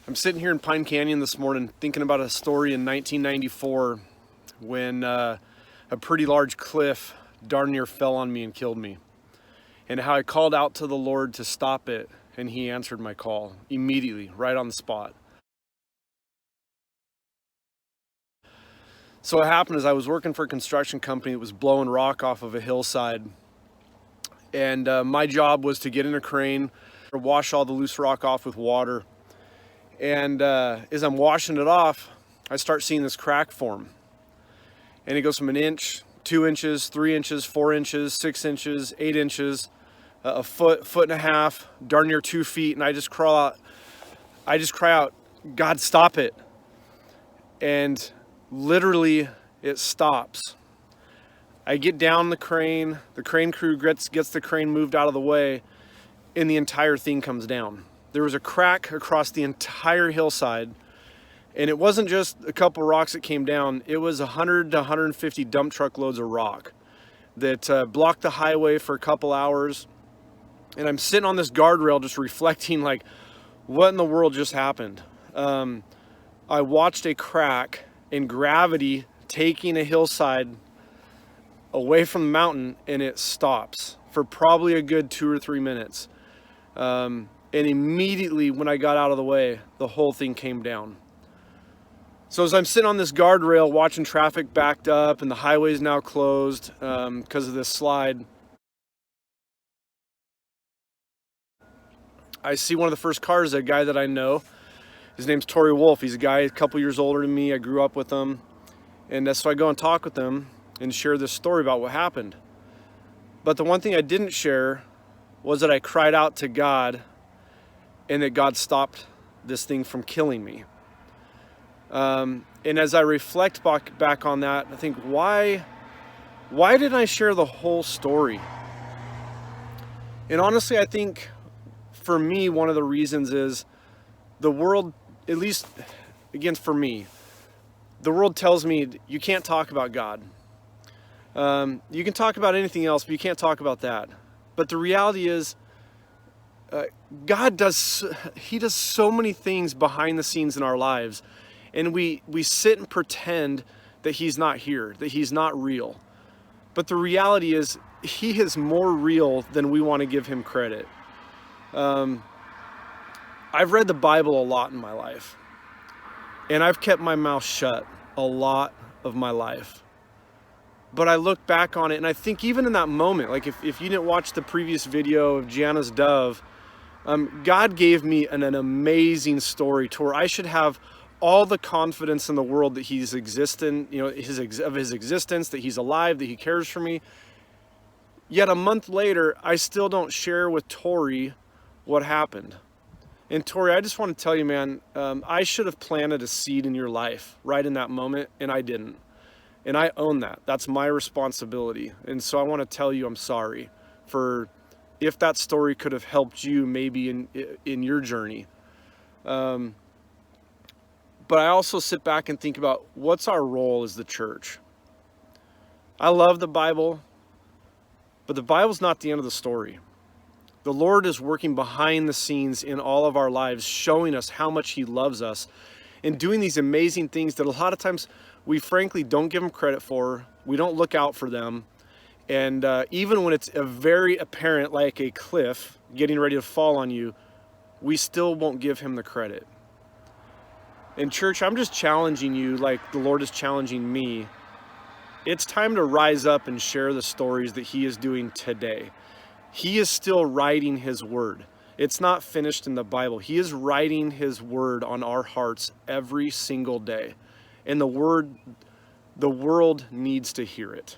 I'm sitting here in Pine Canyon this morning thinking about a story in 1994 when a pretty large cliff darn near fell on me and killed me, and how I called out to the Lord to stop it, and He answered my call immediately, right on the spot. So what happened is I was working for a construction company that was blowing rock off of a hillside, and my job was to get in a crane, wash all the loose rock off with water. And as I'm washing it off, I start seeing this crack form. And it goes from 1 inch, 2 inches, 3 inches, 4 inches, 6 inches, 8 inches, a foot, foot and a half, darn near 2 feet. And I just cry out, God, stop it. And literally it stops. I get down the crane crew gets the crane moved out of the way, and the entire thing comes down. There was a crack across the entire hillside, and it wasn't just a couple rocks that came down. It was 100 to 150 dump truck loads of rock that blocked the highway for a couple hours. And I'm sitting on this guardrail just reflecting, like, what in the world just happened? I watched a crack in gravity taking a hillside away from the mountain, and it stops for probably a good 2 or 3 minutes. And immediately when I got out of the way, the whole thing came down. So as I'm sitting on this guardrail watching traffic backed up and the highway's now closed because of this slide, I see one of the first cars, a guy that I know. His name's Tory Wolf. He's a guy a couple years older than me. I grew up with him. And so I go and talk with him and share this story about what happened. But the one thing I didn't share was that I cried out to God, and that God stopped this thing from killing me. And as I reflect back on that, I think, why didn't I share the whole story? And honestly, I think for me, one of the reasons is the world, at least again for me, the world tells me you can't talk about God. You can talk about anything else, but you can't talk about that. But the reality is, God does so many things behind the scenes in our lives, and we sit and pretend that He's not here, that He's not real. But the reality is, He is more real than we want to give Him credit. I've read the Bible a lot in my life, and I've kept my mouth shut a lot of my life. But I look back on it, and I think even in that moment, like if you didn't watch the previous video of Gianna's dove, God gave me an amazing story to where I should have all the confidence in the world that He's existent, His existence, that He's alive, that He cares for me. Yet a month later, I still don't share with Tori what happened. And Tori, I just want to tell you, man, I should have planted a seed in your life right in that moment, and I didn't. And I own that. That's my responsibility. And so I want to tell you I'm sorry for if that story could have helped you maybe in your journey. But I also sit back and think about what's our role as the church. I love the Bible, but the Bible's not the end of the story. The Lord is working behind the scenes in all of our lives, showing us how much He loves us and doing these amazing things that a lot of times we frankly don't give Him credit for. We don't look out for them. And even when it's a very apparent, like a cliff getting ready to fall on you, we still won't give Him the credit. In church, I'm just challenging you like the Lord is challenging me. It's time to rise up and share the stories that He is doing today. He is still writing His word. It's not finished in the Bible. He is writing His word on our hearts every single day. And the world needs to hear it.